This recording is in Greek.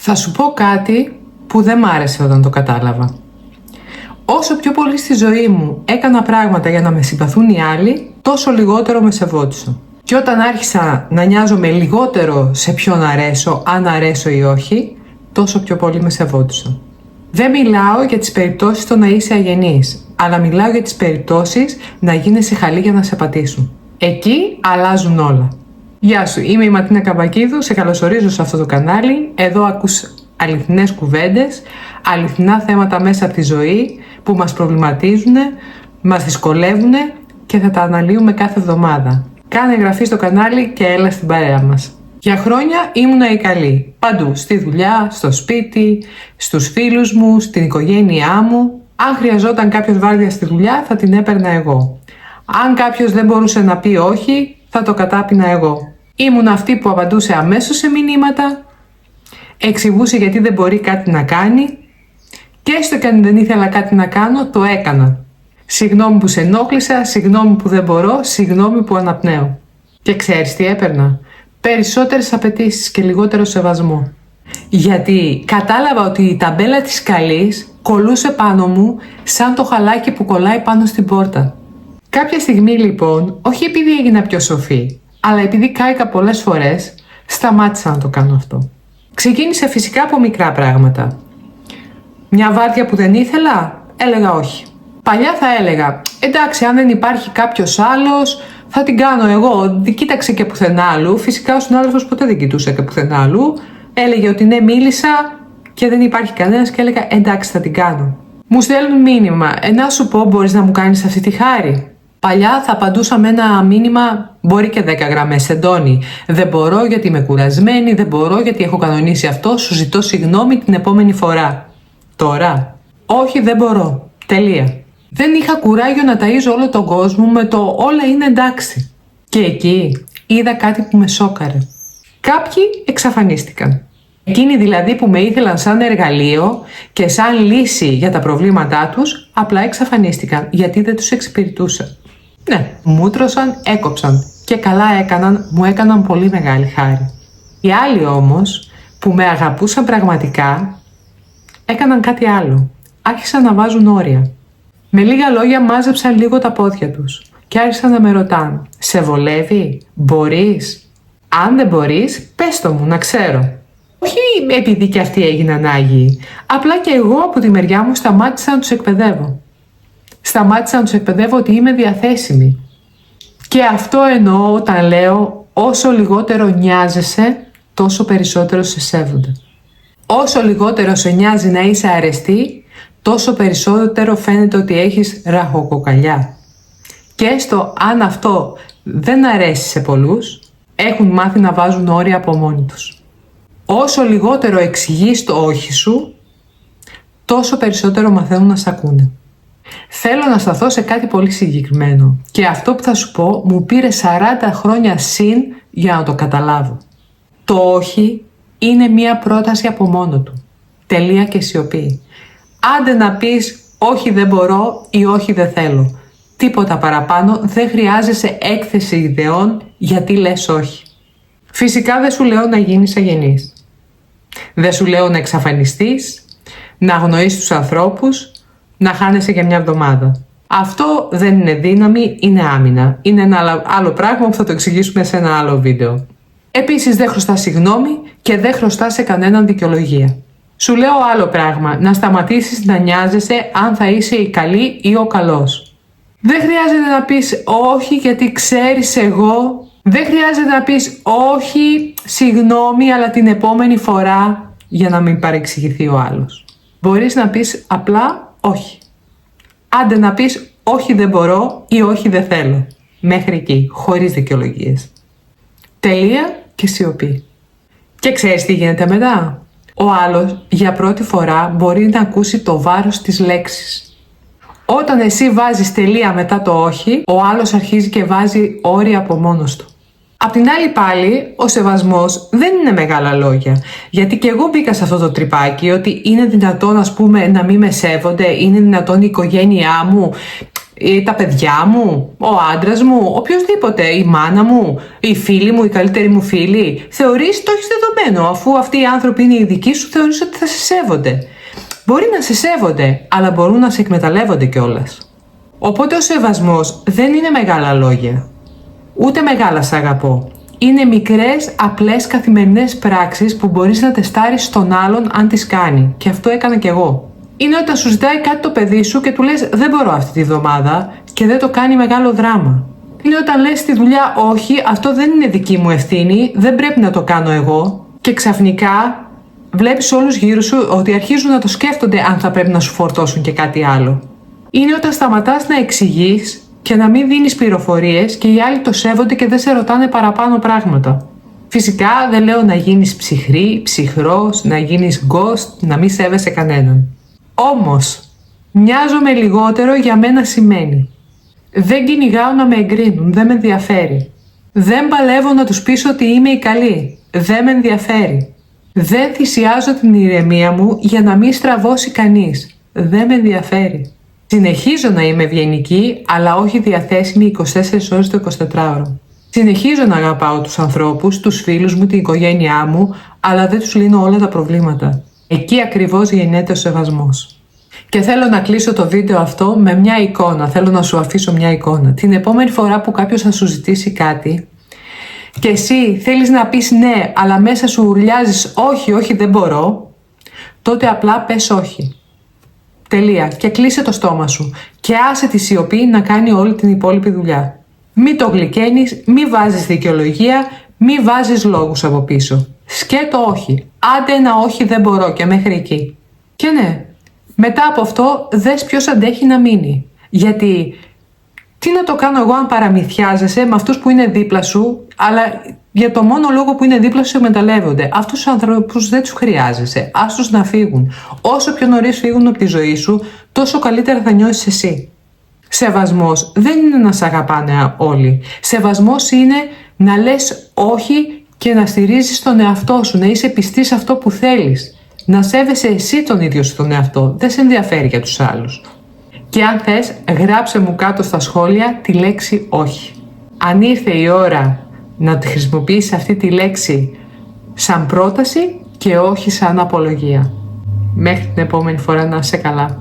Θα σου πω κάτι που δεν μ' άρεσε όταν το κατάλαβα. Όσο πιο πολύ στη ζωή μου έκανα πράγματα για να με συμπαθούν οι άλλοι, τόσο λιγότερο με σεβόντουσαν. Και όταν άρχισα να νοιάζομαι λιγότερο σε ποιον αρέσω, αν αρέσω ή όχι, τόσο πιο πολύ με σεβόντουσαν. Δεν μιλάω για τις περιπτώσεις το να είσαι αγενής, αλλά μιλάω για τις περιπτώσεις να γίνεσαι χαλή για να σε πατήσουν. Εκεί αλλάζουν όλα. Γεια σου, είμαι η Ματίνα Καμπακίδου, σε καλωσορίζω σε αυτό το κανάλι. Εδώ ακούς αληθινές κουβέντες, αληθινά θέματα μέσα από τη ζωή που μας προβληματίζουν, μας δυσκολεύουν και θα τα αναλύουμε κάθε εβδομάδα. Κάνε εγγραφή στο κανάλι και έλα στην παρέα μας. Για χρόνια ήμουνα η καλή. Παντού, στη δουλειά, στο σπίτι, στους φίλους μου, στην οικογένειά μου. Αν χρειαζόταν κάποιος βάρδια στη δουλειά, θα την έπαιρνα εγώ. Αν κάποιος δεν μπορούσε να πει όχι, θα το κατάπινα εγώ. Ήμουν αυτή που απαντούσε αμέσως σε μηνύματα, εξηγούσε γιατί δεν μπορεί κάτι να κάνει και έστω και αν δεν ήθελα κάτι να κάνω, το έκανα. Συγγνώμη που σε ενόχλησα, συγγνώμη που δεν μπορώ, συγγνώμη που αναπνέω. Και ξέρεις τι έπαιρνα? Περισσότερες απαιτήσεις και λιγότερο σεβασμό. Γιατί κατάλαβα ότι η ταμπέλα της καλής κολλούσε πάνω μου σαν το χαλάκι που κολλάει πάνω στην πόρτα. Κάποια στιγμή λοιπόν, όχι επειδή έγινα πιο σοφή, αλλά επειδή κάηκα πολλές φορές, σταμάτησα να το κάνω αυτό. Ξεκίνησε φυσικά από μικρά πράγματα. Μια βάρδια που δεν ήθελα, έλεγα όχι. Παλιά θα έλεγα, εντάξει, αν δεν υπάρχει κάποιος άλλος, θα την κάνω εγώ. Δεν κοίταξε και πουθενά άλλου. Φυσικά ο συνάδελφος ποτέ δεν κοιτούσε και πουθενά άλλου. Έλεγε ότι ναι, μίλησα και δεν υπάρχει κανένας και έλεγα εντάξει, θα την κάνω. Μου στέλνουν μήνυμα, να σου πω, μπορείς να μου κάνεις αυτή τη χάρη? Παλιά θα απαντούσα με ένα μήνυμα, μπορεί και 10 γραμμές, εντώνει. Δεν μπορώ γιατί είμαι κουρασμένη, δεν μπορώ γιατί έχω κανονίσει αυτό, σου ζητώ συγγνώμη την επόμενη φορά. Τώρα, όχι, δεν μπορώ. Τελεία. Δεν είχα κουράγιο να ταΐζω όλο τον κόσμο με το όλα είναι εντάξει. Και εκεί είδα κάτι που με σόκαρε. Κάποιοι εξαφανίστηκαν. Εκείνοι δηλαδή που με ήθελαν σαν εργαλείο και σαν λύση για τα προβλήματά τους, απλά εξαφανίστηκαν γιατί δεν τους εξυπηρετούσα. Ναι, μούτρωσαν, έκοψαν και καλά έκαναν, μου έκαναν πολύ μεγάλη χάρη. Οι άλλοι όμως που με αγαπούσαν πραγματικά έκαναν κάτι άλλο. Άρχισαν να βάζουν όρια. Με λίγα λόγια μάζεψαν λίγο τα πόδια τους και άρχισαν να με ρωτάνε, σε βολεύει, μπορείς? Αν δεν μπορείς, πες το μου να ξέρω. Όχι επειδή και αυτοί έγιναν άγιοι, απλά και εγώ από τη μεριά μου σταμάτησα να τους εκπαιδεύω. Σταμάτησα να τους εκπαιδεύω ότι είμαι διαθέσιμη. Και αυτό εννοώ όταν λέω όσο λιγότερο νοιάζεσαι, τόσο περισσότερο σε σέβονται. Όσο λιγότερο σε νοιάζει να είσαι αρεστή, τόσο περισσότερο φαίνεται ότι έχεις ραχοκοκαλιά. Και έστω αν αυτό δεν αρέσει σε πολλούς, έχουν μάθει να βάζουν όρια από μόνοι τους. Όσο λιγότερο εξηγείς το όχι σου, τόσο περισσότερο μαθαίνουν να σ' ακούνε. Θέλω να σταθώ σε κάτι πολύ συγκεκριμένο και αυτό που θα σου πω μου πήρε 40 χρόνια συν για να το καταλάβω. Το όχι είναι μία πρόταση από μόνο του. Τελεία και σιωπή. Άντε να πεις όχι δεν μπορώ ή όχι δεν θέλω. Τίποτα παραπάνω, δεν χρειάζεσαι έκθεση ιδεών γιατί λες όχι. Φυσικά δεν σου λέω να γίνεις αγενής. Δεν σου λέω να εξαφανιστείς, να αγνοείς τους ανθρώπους, να χάνεσαι για μια εβδομάδα. Αυτό δεν είναι δύναμη, είναι άμυνα. Είναι ένα άλλο πράγμα που θα το εξηγήσουμε σε ένα άλλο βίντεο. Επίσης δεν χρωστάς συγγνώμη και δεν χρωστάς σε κανέναν δικαιολογία. Σου λέω άλλο πράγμα, να σταματήσεις να νοιάζεσαι αν θα είσαι η καλή ή ο καλός. Δεν χρειάζεται να πεις όχι γιατί ξέρεις εγώ. Δεν χρειάζεται να πεις όχι, συγγνώμη, αλλά την επόμενη φορά για να μην παρεξηγηθεί ο άλλος. Μπορείς να πεις απλά όχι. Άντε να πεις όχι δεν μπορώ ή όχι δεν θέλω. Μέχρι εκεί, χωρίς δικαιολογίες. Τελεία και σιωπή. Και ξέρεις τι γίνεται μετά? Ο άλλος για πρώτη φορά μπορεί να ακούσει το βάρος της λέξης. Όταν εσύ βάζεις τελεία μετά το όχι, ο άλλος αρχίζει και βάζει όρια από μόνος του. Απ' την άλλη πάλι, ο σεβασμός δεν είναι μεγάλα λόγια. Γιατί και εγώ μπήκα σε αυτό το τρυπάκι ότι είναι δυνατόν ας πούμε να μην με σέβονται, είναι δυνατόν η οικογένειά μου ή τα παιδιά μου, ο άντρας μου, οποιοδήποτε, η μάνα μου, η φίλη μου, η καλύτερη μου φίλη, θεωρείς το έχεις δεδομένο. Αφού αυτοί οι άνθρωποι είναι οι δικοί σου, θεωρείς ότι θα σε σέβονται. Μπορεί να σε σέβονται, αλλά μπορούν να σε εκμεταλλεύονται κιόλας. Οπότε ο σεβασμός δεν είναι μεγάλα λόγια, ούτε μεγάλα σ' αγαπώ. Είναι μικρές, απλές καθημερινές πράξεις που μπορείς να τεστάρεις στον άλλον αν τις κάνει. Και αυτό έκανα κι εγώ. Είναι όταν σου ζητάει κάτι το παιδί σου και του λες δεν μπορώ αυτή τη βδομάδα και δεν το κάνει μεγάλο δράμα. Είναι όταν λες στη δουλειά όχι, αυτό δεν είναι δική μου ευθύνη, δεν πρέπει να το κάνω εγώ και ξαφνικά βλέπεις όλους γύρω σου ότι αρχίζουν να το σκέφτονται αν θα πρέπει να σου φορτώσουν και κάτι άλλο. Είναι όταν σταματάς να εξηγείς και να μην δίνεις πληροφορίες και οι άλλοι το σέβονται και δεν σε ρωτάνε παραπάνω πράγματα. Φυσικά δεν λέω να γίνεις ψυχρή, ψυχρός, να γίνεις ghost, να μην σέβεσαι κανέναν. Όμως, μοιάζομαι λιγότερο για μένα σημαίνει. Δεν κυνηγάω να με εγκρίνουν, δεν με ενδιαφέρει. Δεν παλεύω να τους πείσω ότι είμαι η καλή, δεν με ενδιαφέρει. Δεν θυσιάζω την ηρεμία μου για να μην στραβώσει κανείς, δεν με ενδιαφέρει. Συνεχίζω να είμαι ευγενική, αλλά όχι διαθέσιμη 24 ώρες το 24ωρο. Συνεχίζω να αγαπάω τους ανθρώπους, τους φίλους μου, την οικογένειά μου, αλλά δεν τους λύνω όλα τα προβλήματα. Εκεί ακριβώς γεννιέται ο σεβασμός. Και θέλω να κλείσω το βίντεο αυτό με μια εικόνα. Θέλω να σου αφήσω μια εικόνα. Την επόμενη φορά που κάποιος θα σου ζητήσει κάτι και εσύ θέλεις να πεις ναι, αλλά μέσα σου ουρλιάζεις όχι, όχι δεν μπορώ, τότε απλά πες όχι. Τελεία. Και κλείσε το στόμα σου. Και άσε τη σιωπή να κάνει όλη την υπόλοιπη δουλειά. Μη το γλυκαίνεις, μη βάζεις δικαιολογία, μη βάζεις λόγους από πίσω. Σκέτο όχι. Άντε ένα όχι δεν μπορώ και μέχρι εκεί. Και ναι, μετά από αυτό δες ποιος αντέχει να μείνει. Γιατί τι να το κάνω εγώ αν παραμυθιάζεσαι με αυτούς που είναι δίπλα σου, αλλά για το μόνο λόγο που είναι δίπλα σου εκμεταλλεύονται. Αυτούς τους ανθρώπους δεν τους χρειάζεσαι. Ας τους να φύγουν. Όσο πιο νωρίς φύγουν από τη ζωή σου, τόσο καλύτερα θα νιώσεις εσύ. Σεβασμός δεν είναι να σ' αγαπάνε όλοι. Σεβασμός είναι να λες όχι και να στηρίζεις τον εαυτό σου, να είσαι πιστή σε αυτό που θέλεις. Να σέβεσαι εσύ τον ίδιο σου τον εαυτό. Δεν σε ενδιαφέρει για τους άλλους. Και αν θες, γράψε μου κάτω στα σχόλια τη λέξη όχι. Αν ήρθε η ώρα να τη χρησιμοποιήσεις αυτή τη λέξη σαν πρόταση και όχι σαν απολογία. Μέχρι την επόμενη φορά να είσαι καλά.